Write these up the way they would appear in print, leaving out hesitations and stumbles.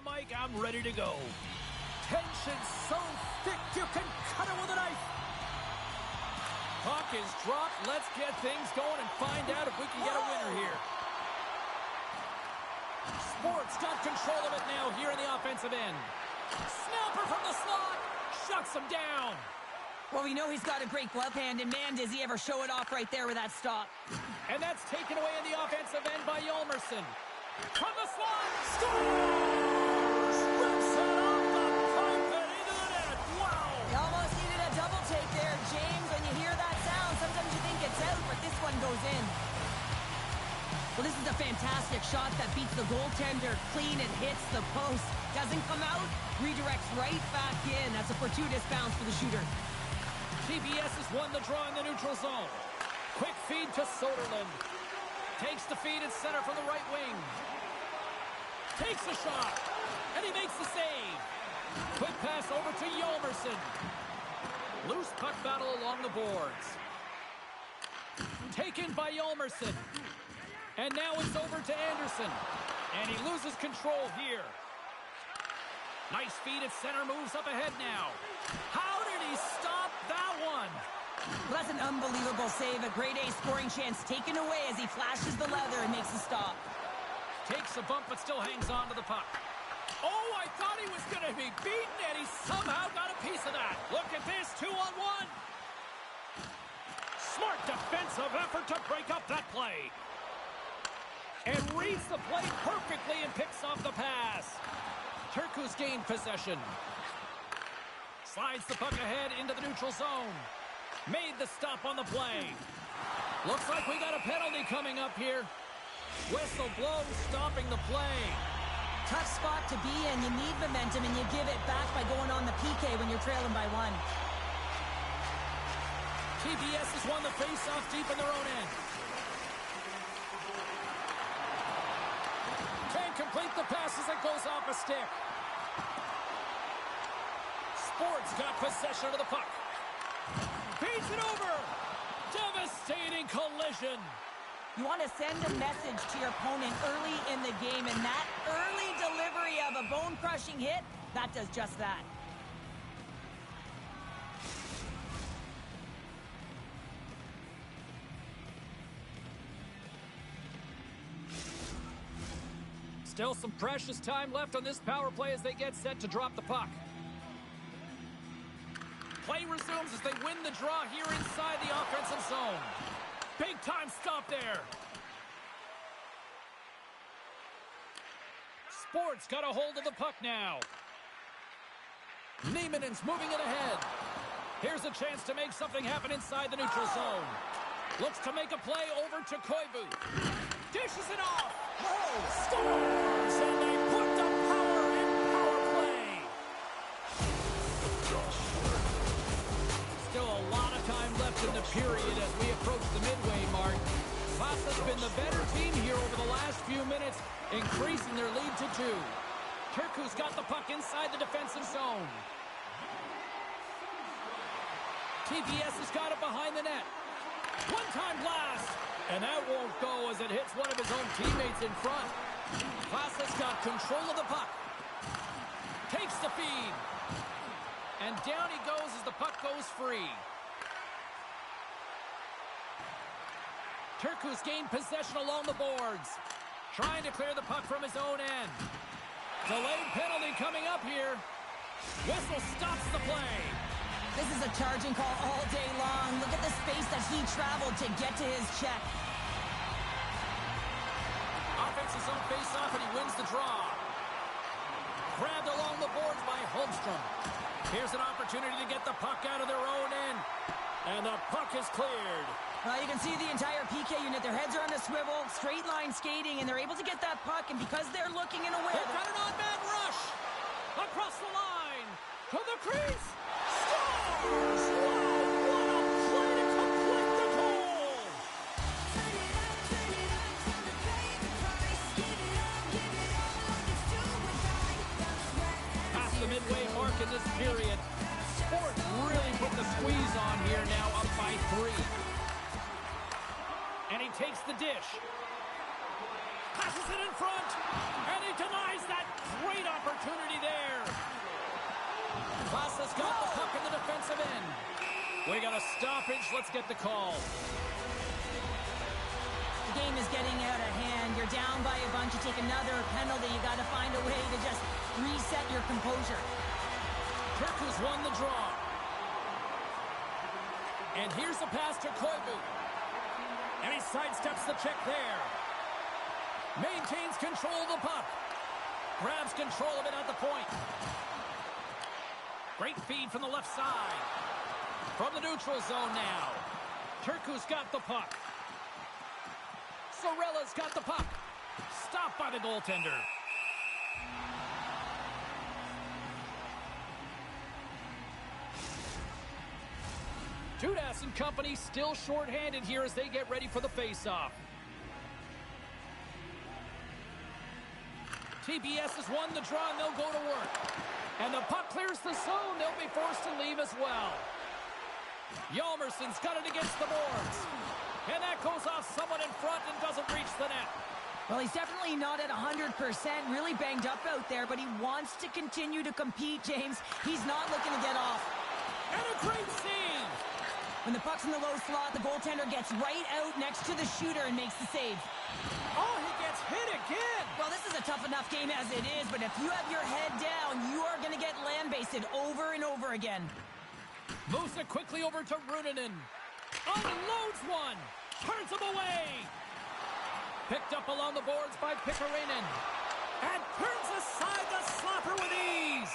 mic, I'm ready to go. Tension so thick you can cut it with a knife. Puck is dropped. Let's get things going and find out if we can get a winner here. Sports got control of it now here in the offensive end. Snapper from the slot. Shuts him down. Well, we know he's got a great glove hand, and man, does he ever show it off right there with that stop. And that's taken away in the offensive end by Hjalmarsson. From the slot, scores! Rips it off the pipe and into the net. Wow! He almost needed a double take there, James. When you hear that sound, sometimes you think it's out, but this one goes in. Well, this is a fantastic shot that beats the goaltender clean and hits the post. Doesn't come out, redirects right back in. That's a fortuitous bounce for the shooter. TPS has won the draw in the neutral zone. Quick feed to Soderlund. Takes the feed at center from the right wing. Takes a shot, and he makes the save. Quick pass over to Hjalmarsson. Loose puck battle along the boards. Taken by Hjalmarsson. And now it's over to Anderson. And he loses control here. Nice feed at center, moves up ahead now. How did he stop that one? Well, that's an unbelievable save. A grade A scoring chance taken away as he flashes the leather and makes the stop. Takes a bump but still hangs on to the puck. Oh, I thought he was going to be beaten, and he somehow got a piece of that. Look at this, 2-on-1. Smart defensive effort to break up that play. And reads the play perfectly and picks off the pass. Turku's gained possession. Slides the puck ahead into the neutral zone. Made the stop on the play. Looks like we got a penalty coming up here. Whistle blows, stopping the play. Tough spot to be in. You need momentum, and you give it back by going on the PK when you're trailing by 1. TPS has won the face-off deep in their own end. Can't complete the pass as it goes off a stick. Sports got possession of the puck. Beats it over. Devastating collision. You want to send a message to your opponent early in the game, and that early delivery of a bone-crushing hit, that does just that. Still some precious time left on this power play as they get set to drop the puck. Play resumes as they win the draw here inside the offensive zone. Big time stop there. Sports got a hold of the puck now. Niemanen's moving it ahead. Here's a chance to make something happen inside the neutral zone. Looks to make a play over to Koivu. Dishes it off. Scores! And they put the power in power play. Still a lot of time left in the period as we approach the midway mark. Vaasan's been the better team here over the last few minutes, increasing their lead to 2. Turku's got the puck inside the defensive zone. TPS has got it behind the net. One-time blast. And that won't go as it hits one of his own teammates in front. Vaasan's got control of the puck. Takes the feed. And down he goes as the puck goes free. Turku's gained possession along the boards. Trying to clear the puck from his own end. Delayed penalty coming up here. Whistle stops the play. This is a charging call all day long. Look at the space that he traveled to get to his check. Offense is on face-off and he wins the draw. Grabbed along the boards by Holmstrom. Here's an opportunity to get the puck out of their own end. And the puck is cleared. You can see the entire PK unit. Their heads are on a swivel, straight line skating, and they're able to get that puck. And because they're looking and aware... They've got an on-man rush. Across the line. To the crease. Scores! Wow, what a play to complete the goal! Past the midway mark in this period, Sports really put the squeeze on here now, up by 3. And he takes the dish. Passes Puts it in front, and he denies that great opportunity there. Vaasan's got the puck in the defensive end. We got a stoppage. Let's get the call. The game is getting out of hand. You're down by a bunch. You take another penalty. You got to find a way to just reset your composure. Turku's won the draw. And here's the pass to Koivu. And he sidesteps the check there. Maintains control of the puck. Grabs control of it at the point. Great feed from the left side. From the neutral zone now. Turku's got the puck. Sorella's got the puck. Stopped by the goaltender. Judas and company still shorthanded here as they get ready for the face-off. TPS has won the draw and they'll go to work. And the puck clears the zone. They'll be forced to leave as well. Hjalmarsson's got it against the boards. And that goes off someone in front and doesn't reach the net. Well, he's definitely not at 100%, really banged up out there, but he wants to continue to compete, James. He's not looking to get off. And a great save. When the puck's in the low slot, the goaltender gets right out next to the shooter and makes the save. Oh, he gets hit again. Well, this is a tough enough game as it is, but if you have your head down, you are going to get land-based over and over again. Moves it quickly over to Runanen. Unloads one. Turns him away. Picked up along the boards by Pickarainen. And turns aside the slapper with ease.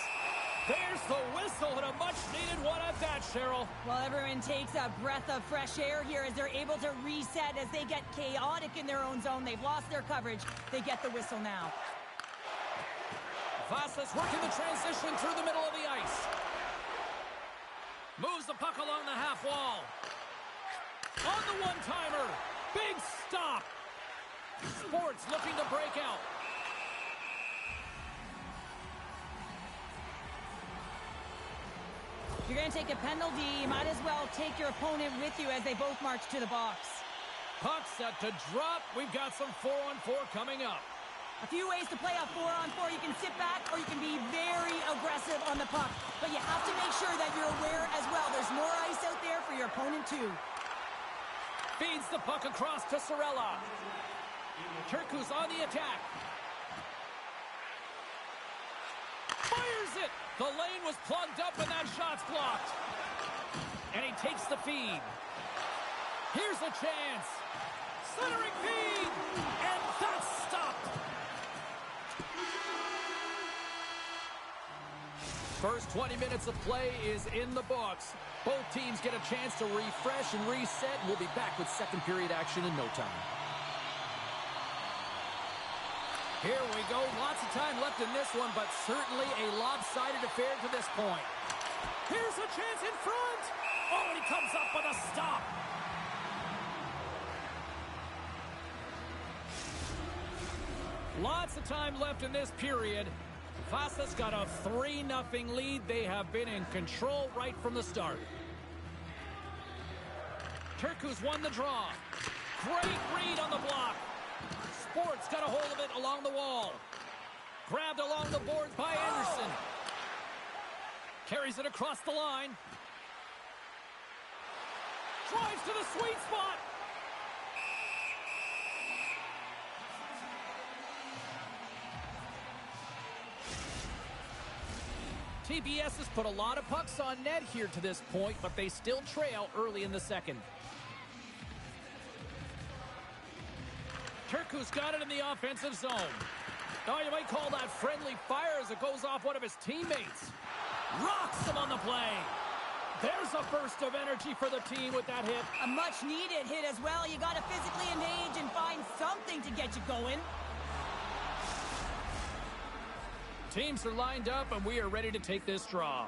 There's the whistle and a much-needed one at that, Cheryl. Well, everyone takes a breath of fresh air here as they're able to reset as they get chaotic in their own zone. They've lost their coverage. They get the whistle now. Vaasan's working the transition through the middle of the ice. Moves the puck along the half wall. On the one-timer. Big stop. Sports looking to break out. If you're going to take a penalty, you might as well take your opponent with you as they both march to the box. Puck set to drop. We've got some 4-on-4 coming up. A few ways to play a 4-on-4. You can sit back or you can be very aggressive on the puck. But you have to make sure that you're aware as well. There's more ice out there for your opponent too. Feeds the puck across to Sorella. Turku's on the attack. Fires it! The lane was plugged up and that shot's blocked. And he takes the feed. Here's a chance. Centering feed! And that's stopped. First 20 minutes of play is in the books. Both teams get a chance to refresh and reset. We'll be back with second period action in no time. Here we go. Lots of time left in this one, but certainly a lopsided affair to this point. Here's a chance in front. Oh, and he comes up with a stop. Lots of time left in this period. Vaasan's got a 3-0 lead. They have been in control right from the start. Turku's won the draw. Great read on the block. Sports got a hold of it along the wall. Grabbed along the boards by Anderson. Carries it across the line. Drives to the sweet spot. TPS has put a lot of pucks on net here to this point, but they still trail early in the second. Turku's got it in the offensive zone. Oh, you might call that friendly fire as it goes off one of his teammates. Rocks him on the play. There's a burst of energy for the team with that hit. A much-needed hit as well. You got to physically engage and find something to get you going. Teams are lined up, and we are ready to take this draw.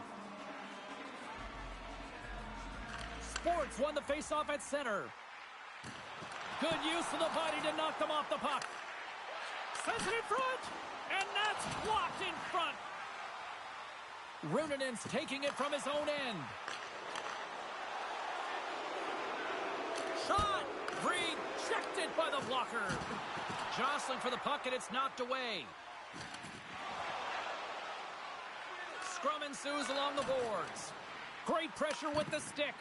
Sports won the faceoff at center. Good use of the body to knock them off the puck. Sends it in front, and that's blocked in front. Runanen's taking it from his own end. Shot! Reed Rejected by the blocker. Jostling for the puck, and it's knocked away. Scrum ensues along the boards. Great pressure with the stick.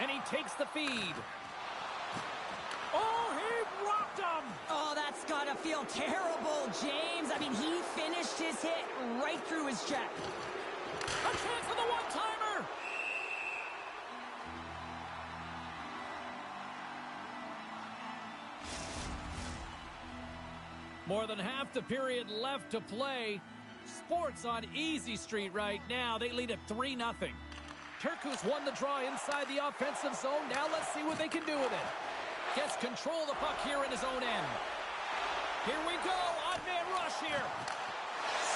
And he takes the feed. Oh, he rocked him! Oh, that's gotta feel terrible, James. I mean, he finished his hit right through his check. A chance for the one-timer! More than half the period left to play. Sports on easy street right now. They lead at 3-0. Turku's won the draw inside the offensive zone. Now let's see what they can do with it. Gets control of the puck here in his own end. Here we go. Odd man rush here.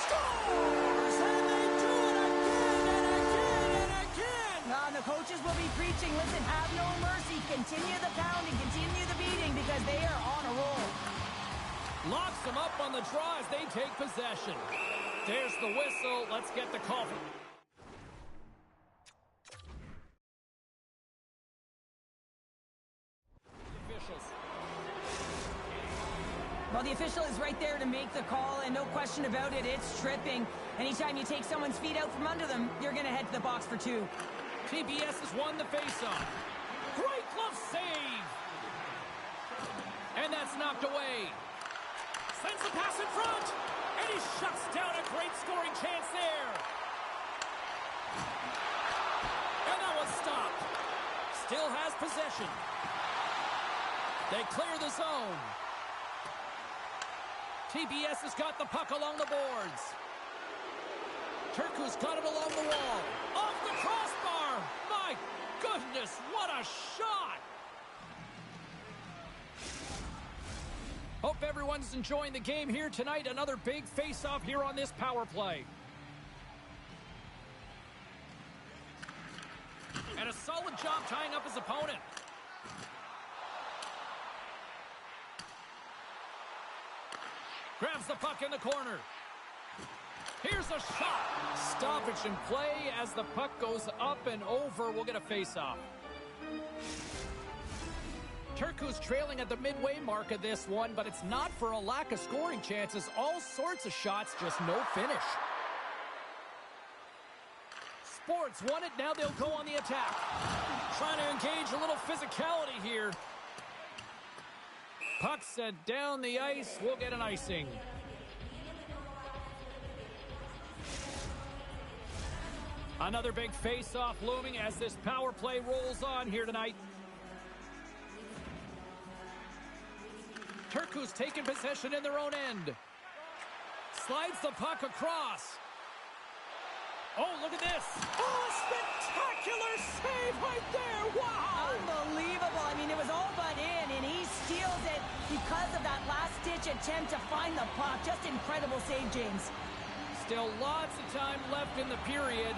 Scores! And they do it again and again and again. Now, the coaches will be preaching, listen, have no mercy. Continue the pounding, continue the beating, because they are on a roll. Locks them up on the draw as they take possession. There's the whistle. Let's get the call. Well, the official is right there to make the call, and no question about it, it's tripping. Anytime you take someone's feet out from under them, you're going to head to the box for 2. TPS has won the faceoff. Great glove save. And that's knocked away. Sends the pass in front. And he shuts down a great scoring chance there. And that was stopped. Still has possession. They clear the zone. TPS has got the puck along the boards. Turku's got it along the wall. Off the crossbar. My goodness, what a shot. Hope everyone's enjoying the game here tonight. Another big face-off here on this power play. And a solid job tying up his opponent. Grabs the puck in the corner. Here's a shot. Stoppage in play as the puck goes up and over. We'll get a face-off. Turku's trailing at the midway mark of this one, but it's not for a lack of scoring chances. All sorts of shots, just no finish. Sports won it. Now they'll go on the attack. Trying to engage a little physicality here. Puck sent down the ice. We'll get an icing. Another big face-off looming as this power play rolls on here tonight. Turku's taken possession in their own end. Slides the puck across. Oh, look at this. Oh, spectacular save right there. Wow. Unbelievable. I mean, it was all but in, and he steals it because of that last-ditch attempt to find the puck. Just incredible save, James. Still lots of time left in the period.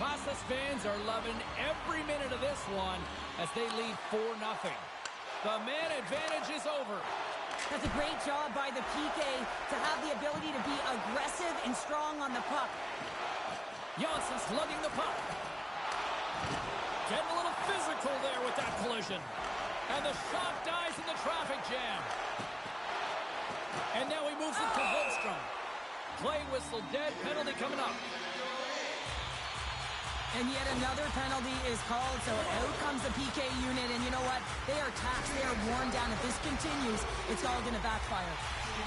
Vaasan fans are loving every minute of this one as they lead 4-0. The man advantage is over. That's a great job by the PK to have the ability to be aggressive and strong on the puck. Jansson's lugging the puck. Getting a little physical there with that collision. And the shot dies in the traffic jam. And now he moves it to Holmstrom. Play whistle dead, penalty coming up. And yet another penalty is called, so out comes the PK unit, and you know what? They are taxed, they are worn down. If this continues, it's all going to backfire.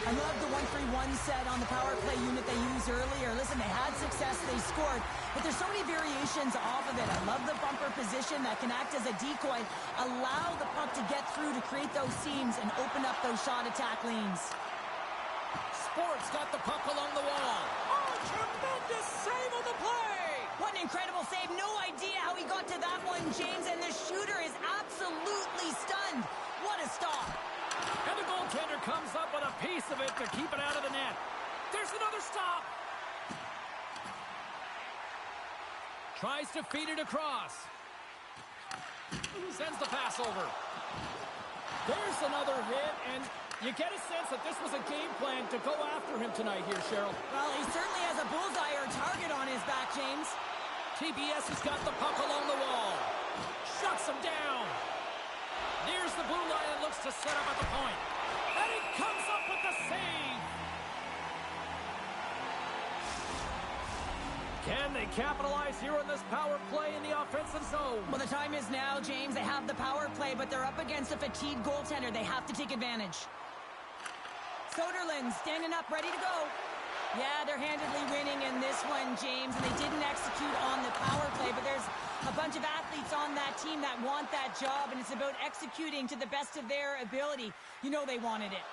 I love the 1-3-1 set on the power play unit they used earlier. Listen, they had success, they scored, but there's so many variations off of it. I love the bumper position that can act as a decoy, allow the puck to get through to create those seams and open up those shot attack lanes. Sports got the puck along the wall. Oh, tremendous save on the play! What an incredible save. No idea how he got to that one, James, and the shooter is absolutely stunned. What a stop. And the goaltender comes up with a piece of it to keep it out of the net. There's another stop. Tries to feed it across. Sends the pass over. There's another hit, and you get a sense that this was a game plan to go after him tonight here, Cheryl. Well, he certainly has a bullseye or target on his back, James. TPS has got the puck along the wall. Shuts him down. Nears the blue line looks to set up at the point. And he comes up with the save. Can they capitalize here on this power play in the offensive zone? Well, the time is now, James. They have the power play, but they're up against a fatigued goaltender. They have to take advantage. Soderlund standing up, ready to go. Yeah, they're handedly winning in this one, James, and they didn't execute on the power play, but there's a bunch of athletes on that team that want that job, and it's about executing to the best of their ability. You know they wanted it.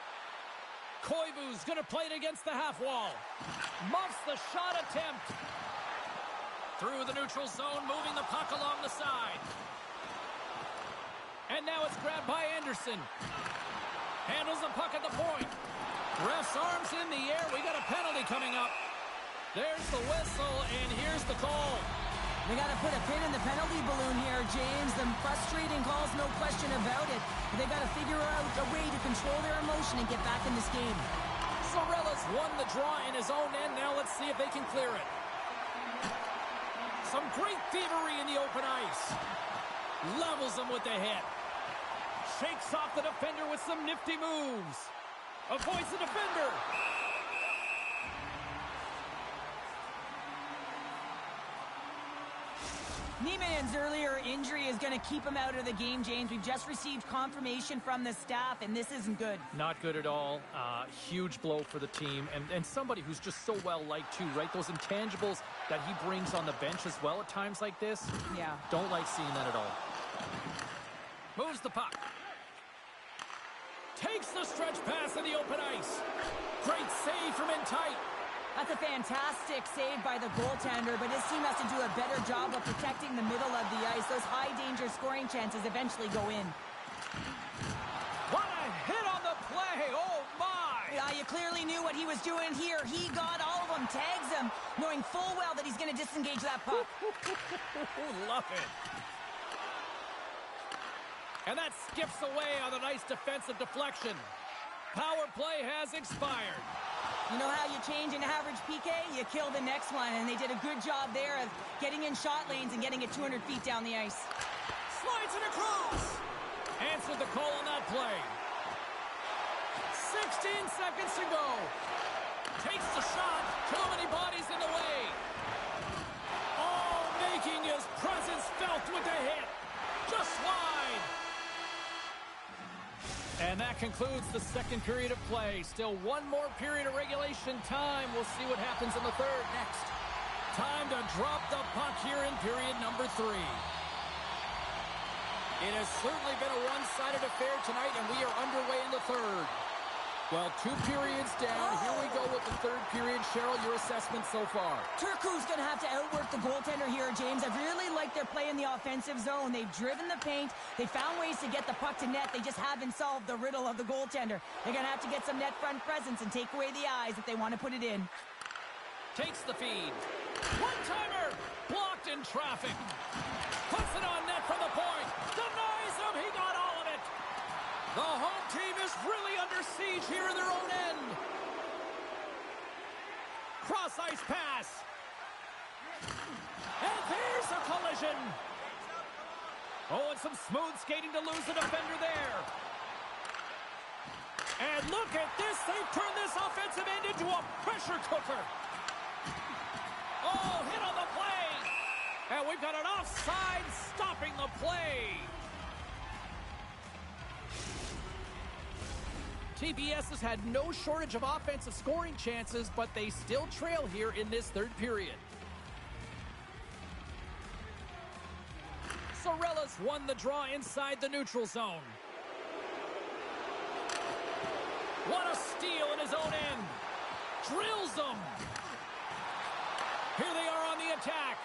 Koivu's going to play it against the half wall. Muffs the shot attempt. Through the neutral zone, moving the puck along the side. And now it's grabbed by Anderson. Handles the puck at the point. Ref's arms in the air. We got a penalty coming up. There's the whistle, and here's the call. They got to put a pin in the penalty balloon here, James. The frustrating calls, no question about it. They got to figure out a way to control their emotion and get back in this game. Sorellas won the draw in his own end. Now let's see if they can clear it. Some great thievery in the open ice. Levels him with the hit. Shakes off the defender with some nifty moves. Avoids the defender. Niemann's earlier injury is going to keep him out of the game, James. We've just received confirmation from the staff, and this isn't good. Not good at all. Huge blow for the team, and somebody who's just so well-liked, too, right? Those intangibles that he brings on the bench as well at times like this. Yeah. Don't like seeing that at all. Moves the puck. Takes the stretch pass in the open ice. Great save from in tight. That's a fantastic save by the goaltender, but his team has to do a better job of protecting the middle of the ice. Those high-danger scoring chances eventually go in. What a hit on the play! Oh, my! Yeah, you clearly knew what he was doing here. He got all of them, tags them, knowing full well that he's going to disengage that puck. Love it. And that skips away on a nice defensive deflection. Power play has expired. You know how you change an average PK? You kill the next one, and they did a good job there of getting in shot lanes and getting it 200 feet down the ice. Slides it across. Answered the call on that play. 16 seconds to go. Takes the shot. Too many bodies in the way. Oh, making his presence felt with the hit. Just wide. And that concludes the second period of play. Still one more period of regulation time. We'll see what happens in the third next. Time to drop the puck here in period number 3. It has certainly been a one-sided affair tonight, and we are underway in the third. Well, 2 periods down. Here we go with the third period. Cheryl, your assessment so far? Turku's going to have to outwork the goaltender here, James. I really like their play in the offensive zone. They've driven the paint. They found ways to get the puck to net. They just haven't solved the riddle of the goaltender. They're going to have to get some net front presence and take away the eyes if they want to put it in. Takes the feed. One-timer. Blocked in traffic. Puts it on net from the point. Denies him. He got all of it. The home team is really under siege here in their own end. Cross-ice pass. And there's a collision. Oh, and some smooth skating to lose the defender there. And look at this. They've turned this offensive end into a pressure cooker. Oh, hit on the play. And we've got an offside stopping the play. TPS has had no shortage of offensive scoring chances, but they still trail here in this third period. Sorellas won the draw inside the neutral zone. What a steal in his own end. Drills them. Here they are on the attack.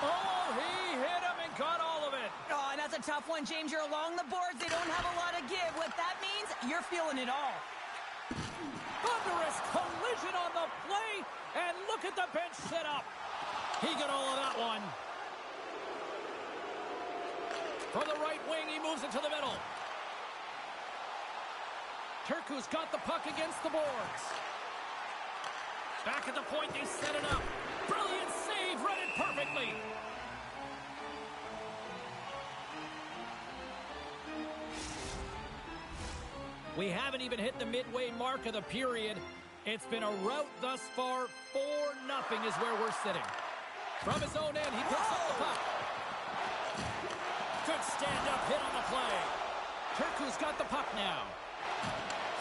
Oh, he hit him and got all of it. Oh, and that's a tough one, James. You're along the boards. They don't have a lot of give. What that means, you're feeling it all. Thunderous collision on the play, and look at the bench set up. He got all of that one. From the right wing, he moves it to the middle. Turku's got the puck against the boards. Back at the point, they set it up. Brilliant save, read it perfectly. We haven't even hit the midway mark of the period. It's been a rout thus far. 4-0 is where we're sitting. From his own end, he picks up the puck. Good stand-up hit on the play. Turku's got the puck now.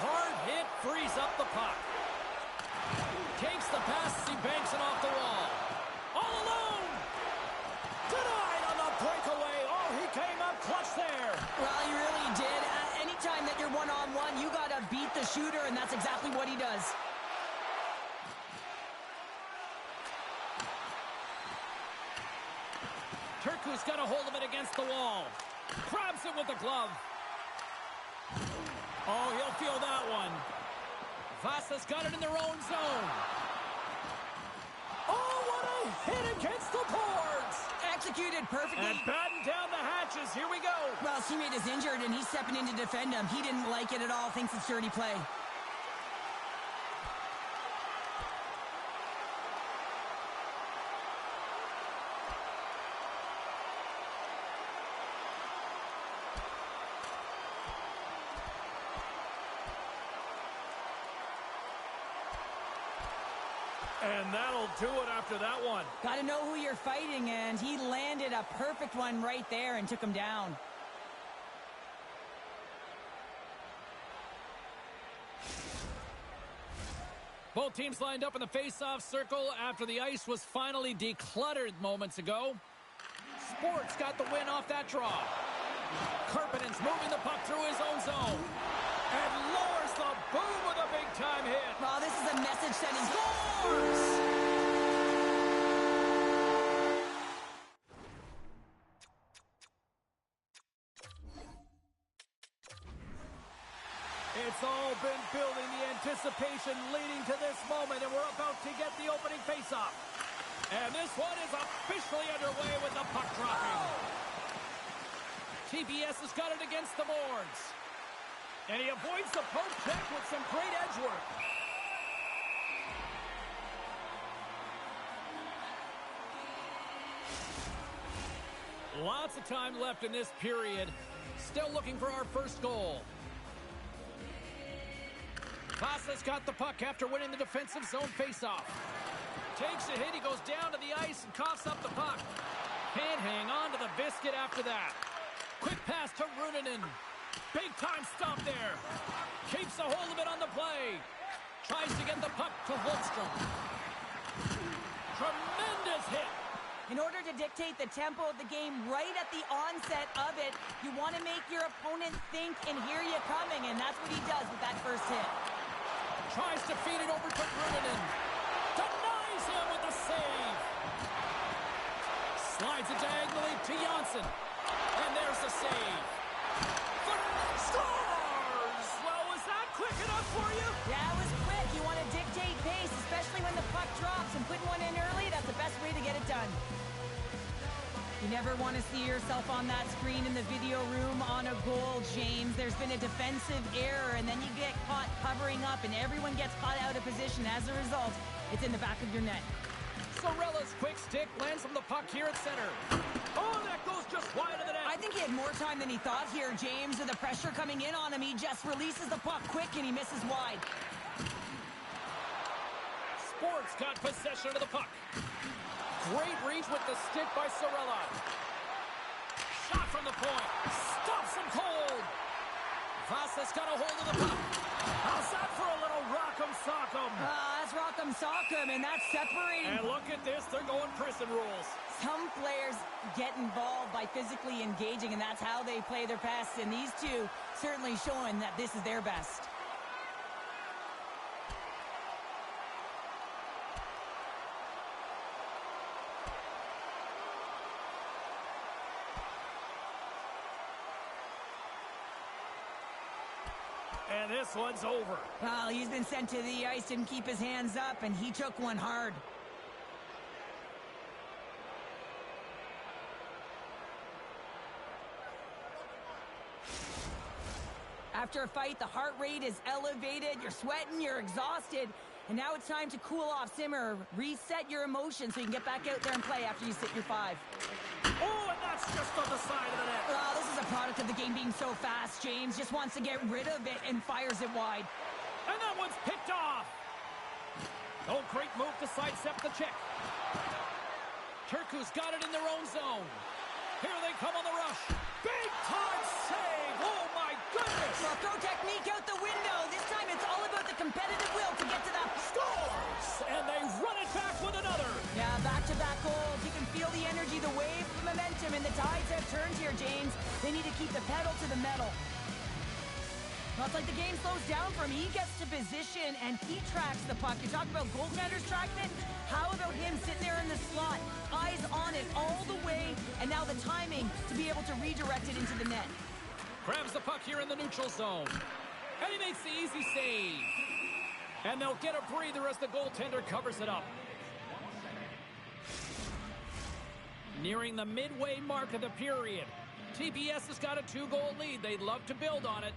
Hard hit, frees up the puck. Takes the pass as he banks it off the wall. All alone! Denied on the breakaway. Oh, he came up clutch there. Well, he really did. Anytime that you're one-on-one, you got to beat the shooter, and that's exactly what he does. Turku's got a hold of it against the wall. Grabs it with the glove. Oh, he'll feel that one. Vaasa's got it in their own zone. Oh, what a hit against the boards! Executed perfectly. And batten down the hatches. Here we go. Well, his teammate is injured, and he's stepping in to defend him. He didn't like it at all. Thinks it's dirty play. And that'll do it after that one. Got to know who you're fighting, and he landed a perfect one right there and took him down. Both teams lined up in the face-off circle after the ice was finally decluttered moments ago. Sports got the win off that draw. Karpinen's moving the puck through his own zone. And lowers the boom with a big-time hit. Oh, this is a message sending. Scores! It's all been building, the anticipation leading to this moment, and we're about to get the opening faceoff. And this one is officially underway with the puck dropping. TPS has got it against the boards. And he avoids the poke check with some great edge work. Lots of time left in this period. Still looking for our first goal. Vaasa's got the puck after winning the defensive zone faceoff. Takes a hit, he goes down to the ice and coughs up the puck. Can't hang on to the biscuit after that. Quick pass to Runanen. Big time stop there. Keeps a hold of it on the play. Tries to get the puck to Holmstrom. Tremendous hit. In order to dictate the tempo of the game right at the onset of it, you want to make your opponent think and hear you coming, and that's what he does with that first hit. Tries to feed it over to Runanen. Denies him with the save. Slides it diagonally to Janssen. And there's the save. Scores! Well, was that quick enough for you? Yeah, it was quick. You want to dictate pace, especially when the puck drops, and putting one in early, that's the best way to get it done. You never want to see yourself on that screen in the video room on a goal, James. There's been a defensive error, and then you get caught covering up, and everyone gets caught out of position. As a result, it's in the back of your net. Sorella's quick stick lands from the puck here at center. Oh, that goes just wide of the net. I think he had more time than he thought here, James. With the pressure coming in on him, he just releases the puck quick, and he misses wide. Sports got possession of the puck. Great reach with the stick by Sorella. Shot from the point. Stops him cold. Vaasa's got a hold of the puck. How's that for a little rock'em sock'em? That's rock'em sock'em, and that's separating. And look at this, they're going prison rules. Some players get involved by physically engaging, and that's how they play their best. And these two certainly showing that this is their best. And this one's over. Well, he's been sent to the ice, didn't keep his hands up, and he took one hard. After a fight, the heart rate is elevated, you're sweating, you're exhausted, and now it's time to cool off, simmer, reset your emotions so you can get back out there and play after you sit your 5. Oh, and that's just on the side of the net. Well, this is a product of the game being so fast. James just wants to get rid of it and fires it wide. And that one's picked off. Oh, great move to sidestep the check. Turku's got it in their own zone. Here they come on the rush. Big time save. Oh, my goodness. Well, throw technique out the window. This time it's all about the competitive will to get to the scores. And they run it back with another. Yeah, back-to-back goals. You can feel the energy, the wave, the momentum, and the tides have turned here, James. They need to keep the pedal to the metal. Well, it's like the game slows down for him. He gets to position, and he tracks the puck. You talk about goaltenders tracking it. How about him sitting there in the slot, eyes on it all the way, and now the timing to be able to redirect it into the net. Grabs the puck here in the neutral zone. And he makes the easy save. And they'll get a breather as the goaltender covers it up. Nearing the midway mark of the period. TPS has got a 2-goal lead. They'd love to build on it.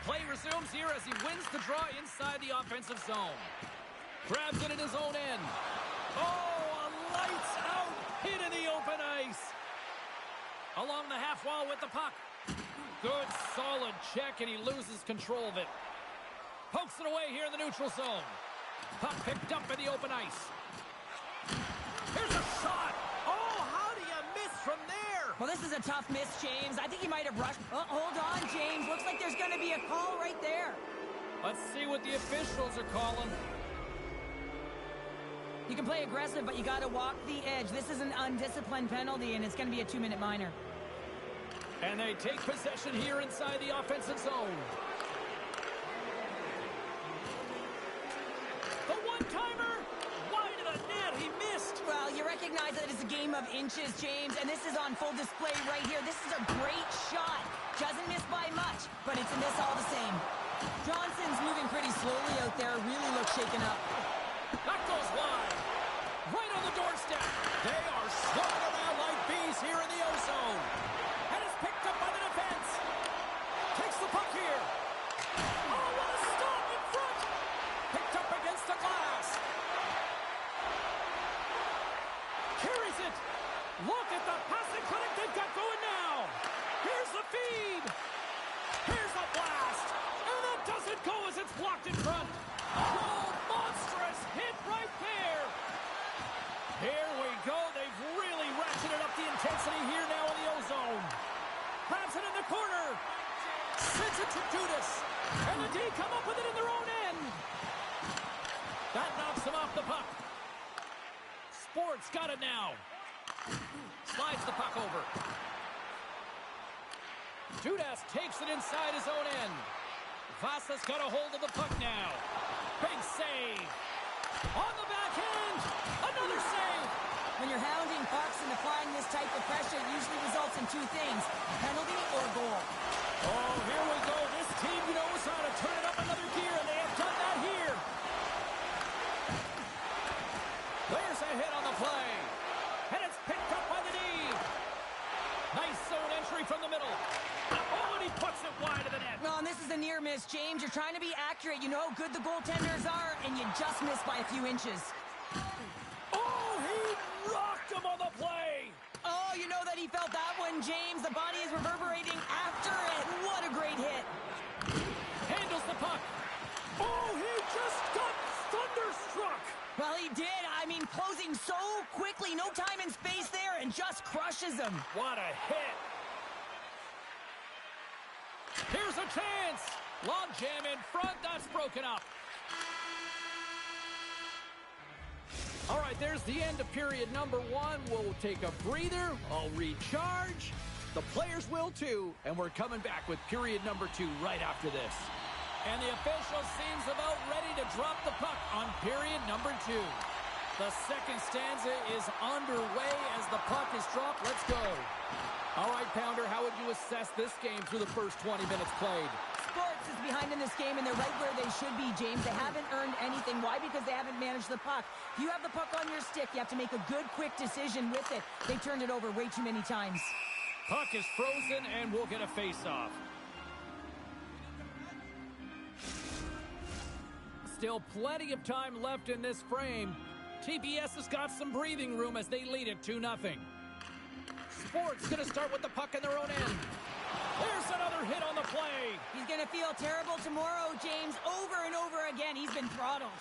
Play resumes here as he wins the draw inside the offensive zone. Grabs it in his own end. Oh, a lights-out hit in the open ice. Along the half wall with the puck. Good, solid check, and he loses control of it. Pokes it away here in the neutral zone. Puck picked up in the open ice. Here's a shot. Oh, how do you miss from there? Well, this is a tough miss, James. I think he might have rushed. Oh, hold on, James. Looks like there's going to be a call right there. Let's see what the officials are calling. You can play aggressive, but you got to walk the edge. This is an undisciplined penalty, and it's going to be a 2-minute minor. And they take possession here inside the offensive zone. The one-timer! Wide of the net, he missed! Well, you recognize that it's a game of inches, James, and this is on full display right here. This is a great shot. Doesn't miss by much, but it's a miss all the same. Johnson's moving pretty slowly out there. Really looks shaken up. That goes wide. Right on the doorstep. They are swarming around like bees here in the O-zone. And it's picked up by the defense. Takes the puck here. Oh, what a stop in front. Picked up against the glass. Carries it. Look at the passing clinic they've got going now. Here's the feed. Here's the blast. And that doesn't go as it's blocked in front. Oh, monstrous hit right there. Here we go. They've really ratcheted up the intensity here now in the O-zone. Grabs it in the corner. Sends it to Judas. And the D come up with it in their own end. That knocks him off the puck. Sport's got it now. Slides the puck over. Judas takes it inside his own end. Vaasan's got a hold of the puck now. Big save. On the backhand. Another save. When you're hounding pucks and applying this type of pressure, it usually results in two things, penalty or goal. Oh, here we go. This team knows how to turn it up another gear, and they have done that here. There's a hit on the play. And it's picked up by the D. Nice zone entry from the middle. Oh, and he puts it wide of the net. Well, and this is a near miss, James. You're trying to be accurate. You know how good the goaltenders are, and you just missed by a few inches. Oh, he rocked him on the play. Oh, you know that he felt that one, James. The body is reverberating after it. What a great hit. Handles the puck. Oh, he just got thunderstruck. Well, he did. I mean, closing so quickly. No time and space there, and just crushes him. What a hit. Here's a chance. Long jam in front. That's broken up. All right, there's the end of period number 1. We'll take a breather. I'll recharge. The players will too. And we're coming back with period number 2 right after this. And the official seems about ready to drop the puck on period number 2. The second stanza is underway as the puck is dropped. Let's go. All right, Pounder, how would you assess this game through the first 20 minutes played? Sports is behind in this game, and they're right where they should be, James. They haven't earned anything. Why? Because they haven't managed the puck. If you have the puck on your stick, you have to make a good, quick decision with it. They turned it over way too many times. Puck is frozen, and we'll get a face-off. Still plenty of time left in this frame. TPS has got some breathing room as they lead it 2-0. Sport's going to start with the puck in their own end. There's another hit on the play. He's going to feel terrible tomorrow, James. Over and over again, he's been throttled.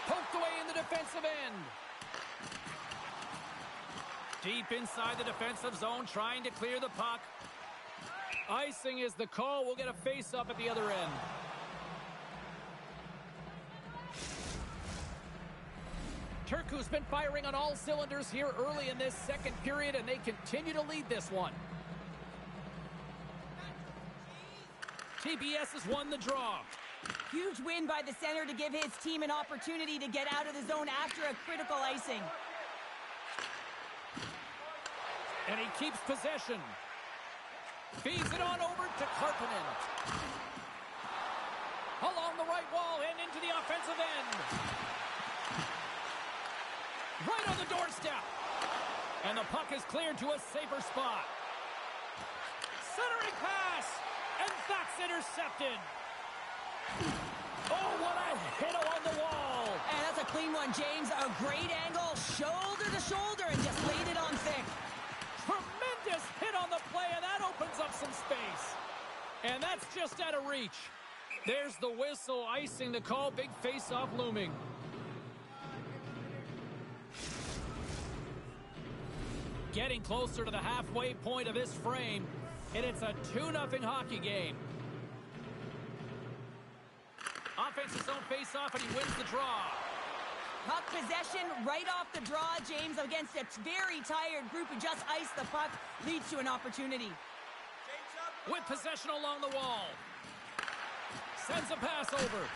Poked away in the defensive end. Deep inside the defensive zone, trying to clear the puck. Icing is the call. We'll get a face-up at the other end. Turku's been firing on all cylinders here early in this second period, and they continue to lead this one. TPS has won the draw. Huge win by the center to give his team an opportunity to get out of the zone after a critical icing. And he keeps possession. Feeds it on over to Karppinen. Along the right wall and into the offensive end. Right on the doorstep. And the puck is cleared to a safer spot. Centering pass. And that's intercepted. Oh, what a hit along the wall. And that's a clean one, James. A great angle, shoulder to shoulder, and just laid it on thick. Tremendous hit on the play, and that opens up some space. And that's just out of reach. There's the whistle, icing the call. Big face-off looming. Getting closer to the halfway point of this frame, and it's a 2-0 hockey game. Offensive zone face-off, and he wins the draw. Puck possession right off the draw, James, against a very tired group who just iced the puck, leads to an opportunity. With possession along the wall. Sends a pass over.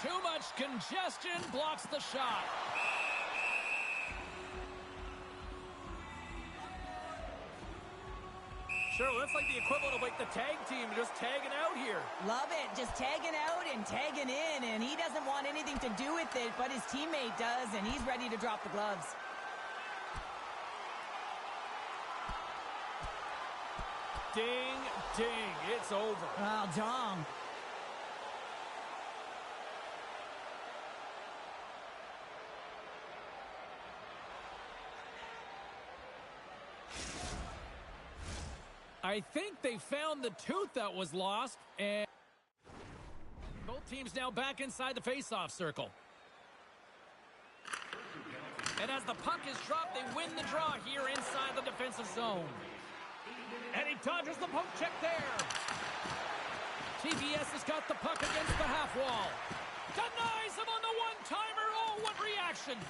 Too much congestion, blocks the shot. Sure, that's like the equivalent of like the tag team just tagging out here. Love it, just tagging out and tagging in, and he doesn't want anything to do with it, but his teammate does, and he's ready to drop the gloves. Ding, ding, it's over. Oh, Dom. I think they found the tooth that was lost, and both teams now back inside the face-off circle. And as the puck is dropped, they win the draw here inside the defensive zone. And he dodges the poke check there. TPS has got the puck against the half wall. Denies him on the one-timer. Oh, what reaction.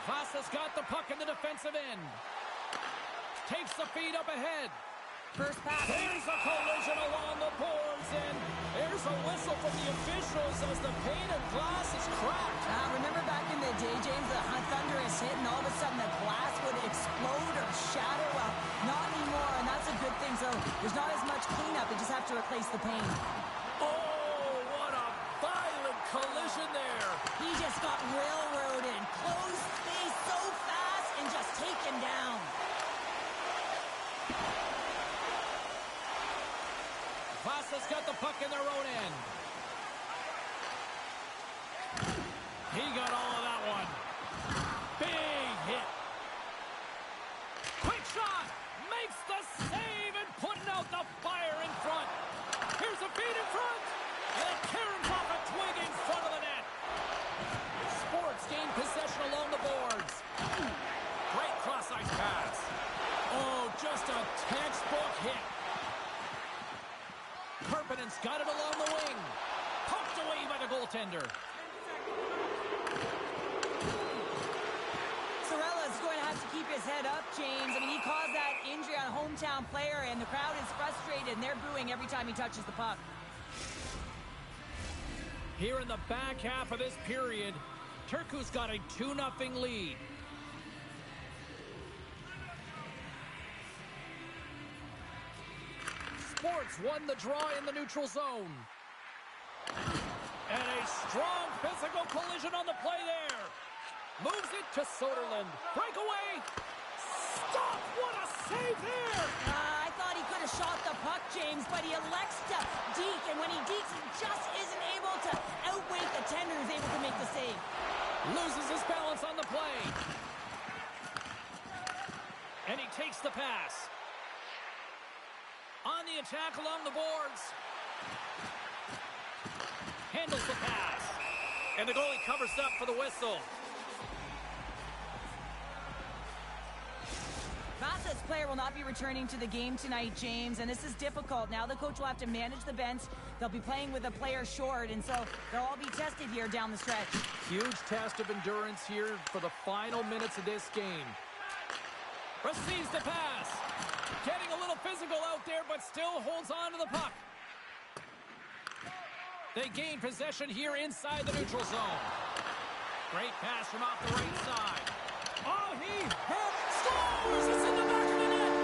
Vaasan's got the puck in the defensive end. Takes the feed up ahead. First pass. There's a collision along the boards, and there's a whistle from the officials as the pane of glass is cracked. Remember back in the day, James, the thunderous hit, and all of a sudden the glass would explode or shatter? Well, not anymore, and that's a good thing. So there's not as much cleanup. They just have to replace the pane. Oh, what a violent collision there. He just got railroaded. Closed space so fast and just taken down. Vaasan's got the puck in their own end. He got all of that one. Big hit. Quick shot. Makes the save and putting out the fire in front. Here's a feed in front. And it caroms off a twig in front of the net. Sports gain possession along the boards. Great cross-ice pass. Oh, just a textbook hit. Karppinen's got it along the wing. Poked away by the goaltender. Sorella's going to have to keep his head up, James. I mean, he caused that injury on a hometown player, and the crowd is frustrated, and they're booing every time he touches the puck. Here in the back half of this period, Turku's got a 2-0 lead. Sports won the draw in the neutral zone. And a strong physical collision on the play there. Moves it to Soderlund. Breakaway. Stop! What a save there! I thought he could have shot the puck, James, but he elects to deke, and when he dekes, he just isn't able to outweigh the tender who's able to make the save. Loses his balance on the play. And he takes the pass. On the attack along the boards. Handles the pass. And the goalie covers up for the whistle. Vaasan's player will not be returning to the game tonight, James, and this is difficult. Now the coach will have to manage the bench. They'll be playing with a player short, and so they'll all be tested here down the stretch. Huge test of endurance here for the final minutes of this game. Receives the pass. Getting a little physical out there, but still holds on to the puck. They gain possession here inside the neutral zone. Great pass from off the right side. Oh, he scores! It's in the back of the net!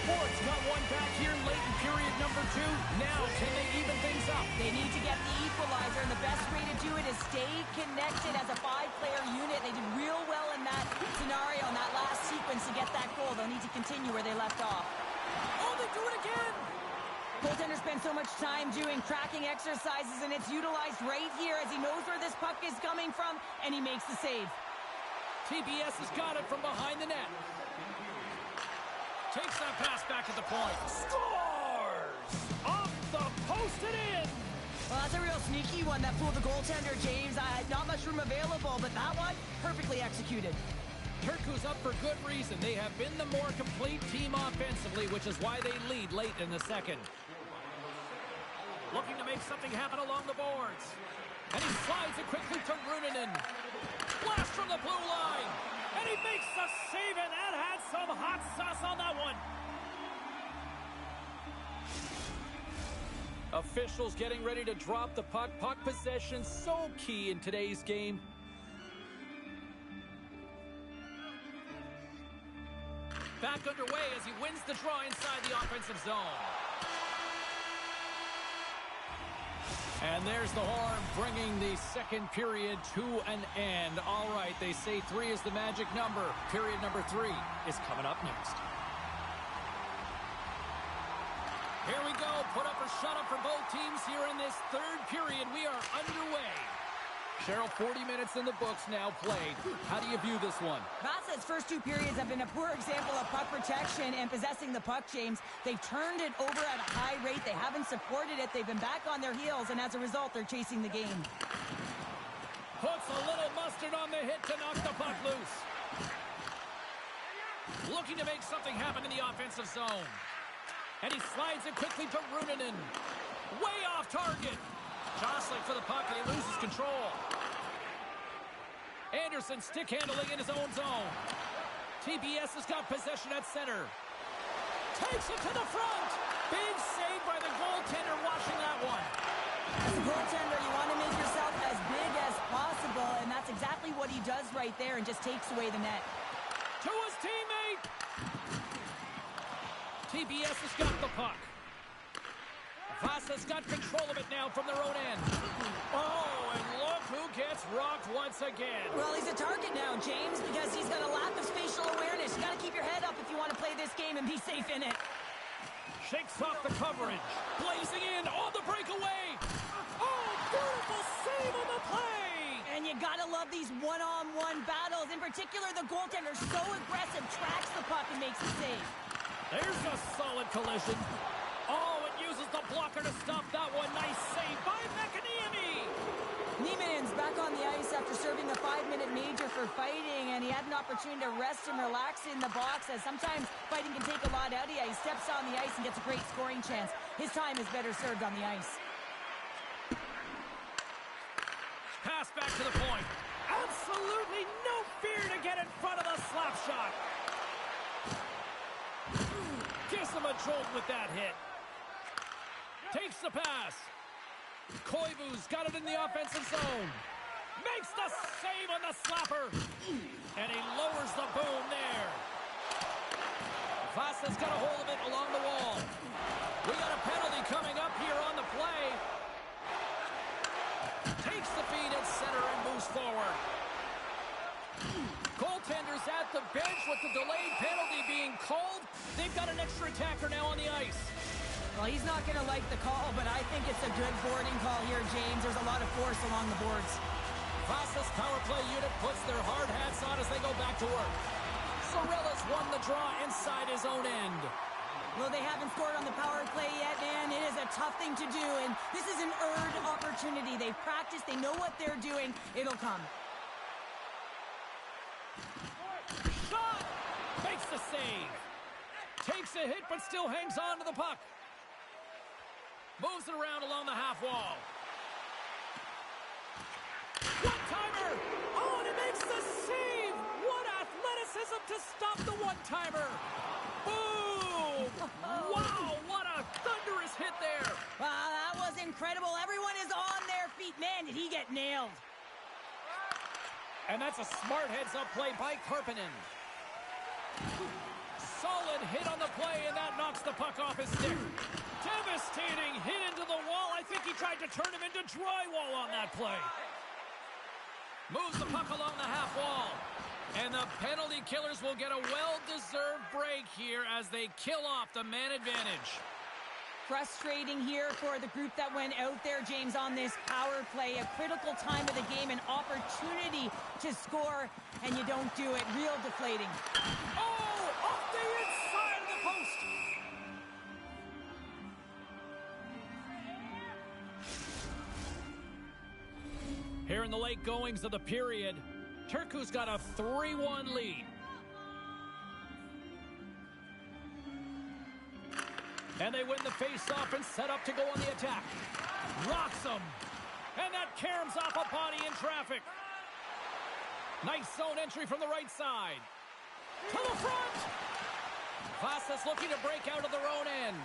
Sports got one back here late in period number 2. Now, can they even things up? They need to get the equalizer, and the best way to do it is stay connected as a 5-player unit. They did real well in that scenario, in that last sequence to get that goal. They'll need to continue where they left off. Oh, they do it again! Goaltender spends so much time doing tracking exercises, and it's utilized right here as he knows where this puck is coming from, and he makes the save. TPS has got it from behind the net. Takes that pass back at the point. Scores! Off the post and in! Well, that's a real sneaky one that fooled the goaltender, James. Not much room available, but that one, perfectly executed. Turku's up for good reason. They have been the more complete team offensively, which is why they lead late in the second. Looking to make something happen along the boards. And he slides it quickly to Runanen. Blast from the blue line. And he makes the save, and that had some hot sauce on that one. Officials getting ready to drop the puck. Puck possession so key in today's game. Back underway as he wins the draw inside the offensive zone. And there's the horn, bringing the second period to an end. All right, they say 3 is the magic number. Period number 3 is coming up next. Here we go. Put up or shut up for both teams here in this third period. We are underway. Cheryl, 40 minutes in the books now played. How do you view this one? Vaasan's first 2 periods have been a poor example of puck protection and possessing the puck, James. They've turned it over at a high rate. They haven't supported it. They've been back on their heels, and as a result, they're chasing the game. Puts a little mustard on the hit to knock the puck loose. Looking to make something happen in the offensive zone. And he slides it quickly to Runanen. Way off target. Jostling for the puck, and he loses control. Anderson stick handling in his own zone. TPS has got possession at center. Takes it to the front. Big save by the goaltender, watching that one. As a goaltender, you want to make yourself as big as possible, and that's exactly what he does right there and just takes away the net. To his teammate. TPS has got the puck. Vaasan's got control of it now from their own end. Oh, and look who gets rocked once again. Well, he's a target now, James, because he's got a lack of spatial awareness. You got to keep your head up if you want to play this game and be safe in it. Shakes off the coverage. Blazing in on the breakaway. Oh, beautiful save on the play. And you got to love these one-on-one battles. In particular, the goaltender so aggressive, tracks the puck and makes the save. There's a solid collision. Oh, it uses the blocker to stop that one. Nice save by Mekaniemi. Nieman's back on the ice after serving a 5-minute major for fighting, and he had an opportunity to rest and relax in the box, as sometimes fighting can take a lot out of you. He steps on the ice and gets a great scoring chance. His time is better served on the ice. Pass back to the point. Absolutely no fear to get in front of the slap shot. Gives him a jolt with that hit. Takes the pass. Koivu's got it in the offensive zone. Makes the save on the slapper. And he lowers the boom there. Vaasan's got a hold of it along the wall. We got a penalty coming up here on the play. Takes the feed at center and moves forward. Goaltenders at the bench with the delayed penalty being called. They've got an extra attacker now on the ice. Well, he's not going to like the call, but I think it's a good boarding call here, James. There's a lot of force along the boards. Vaasan's power play unit puts their hard hats on as they go back to work. Sorella's won the draw inside his own end. Well, they haven't scored on the power play yet, man. It is a tough thing to do, and this is an earned opportunity. They've practiced. They know what they're doing. It'll come. Shot! Makes the save. Takes a hit, but still hangs on to the puck. Moves it around along the half wall. One-timer! Oh, and it makes the save! What athleticism to stop the one-timer! Boom! Wow, what a thunderous hit there! Wow, that was incredible. Everyone is on their feet. Man, did he get nailed. And that's a smart heads-up play by Karppinen. Solid hit on the play, and that knocks the puck off his stick. Devastating hit into the wall. I think he tried to turn him into drywall on that play. Moves the puck along the half wall. And the penalty killers will get a well-deserved break here as they kill off the man advantage. Frustrating here for the group that went out there, James, on this power play. A critical time of the game, an opportunity to score, and you don't do it. Real deflating. Oh, off the inside of the post. Here in the late goings of the period, Turku's got a 3-1 lead. And they win the face-off and set up to go on the attack. Rocks him. And that caroms off a body in traffic. Nice zone entry from the right side. To the front. Vaasan's looking to break out of their own end.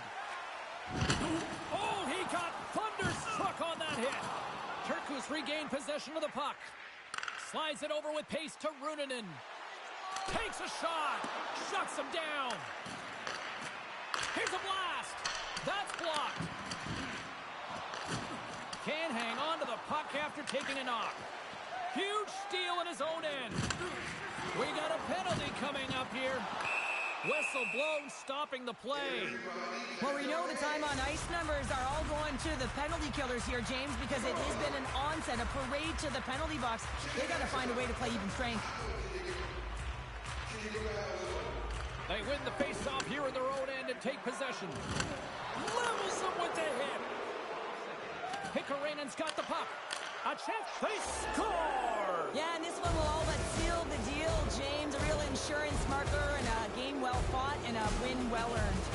Oh, he got thunderstruck on that hit. Turku's regained possession of the puck. Slides it over with pace to Ruunanen. Takes a shot. Shuts him down. Here's a blast. That's blocked. Can't hang on to the puck after taking a knock. Huge steal in his own end. We got a penalty coming up here. Whistle blown, stopping the play. Well, we know the time on ice numbers are all going to the penalty killers here, James, because it has been an onset, a parade to the penalty box. They got to find a way to play even strength. They win the face-off here in their own end and take possession. Levels them with the hit. Pikkarainen's got the puck. A chance. They score! Yeah, and this one will all but seal the deal, James. A real insurance marker and a game well fought and a win well earned.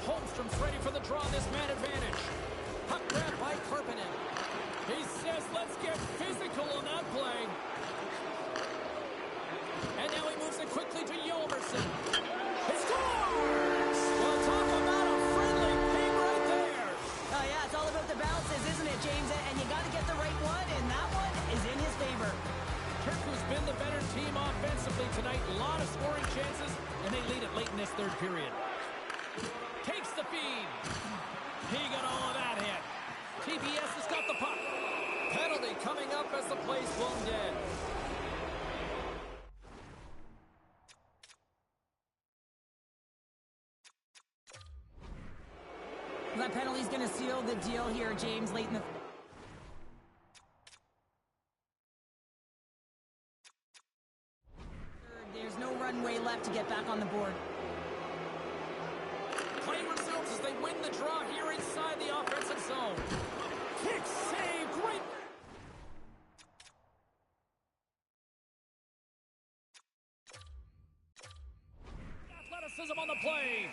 Holmstrom's ready for the draw on this man advantage. Puck grab by Karppinen. He says, let's get physical on that play. And now he moves it quickly to Yolmerson. He scores! Well, talk about a friendly game right there. Oh, yeah, it's all about the bounces, isn't it, James? And you got to get the right one, and that one is in his favor. Turku's been the better team offensively tonight. A lot of scoring chances, and they lead it late in this third period. Takes the feed. He got all of that hit. TPS has got the puck. Penalty coming up as the play's blown dead. That penalty's going to seal the deal here, James, late in the... There's no runway left to get back on the board. Play resumes as they win the draw here inside the offensive zone. Kick save, great. Athleticism on the play.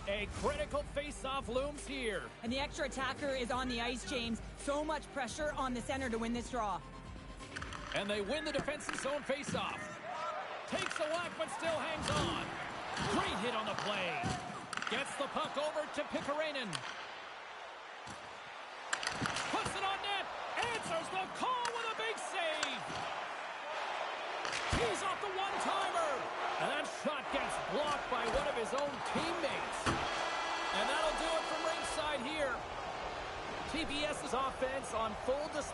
A critical face-off looms here. And the extra attacker is on the ice, James. So much pressure on the center to win this draw. And they win the defensive zone face-off. Takes a whack, but still hangs on. Great hit on the play. Gets the puck over to Pikkarainen. Puts it on net. Answers the call with a big save. He's off the one-timer. And that shot gets blocked by one of his own teammates. And that'll do it from ringside here. TPS's offense on full display.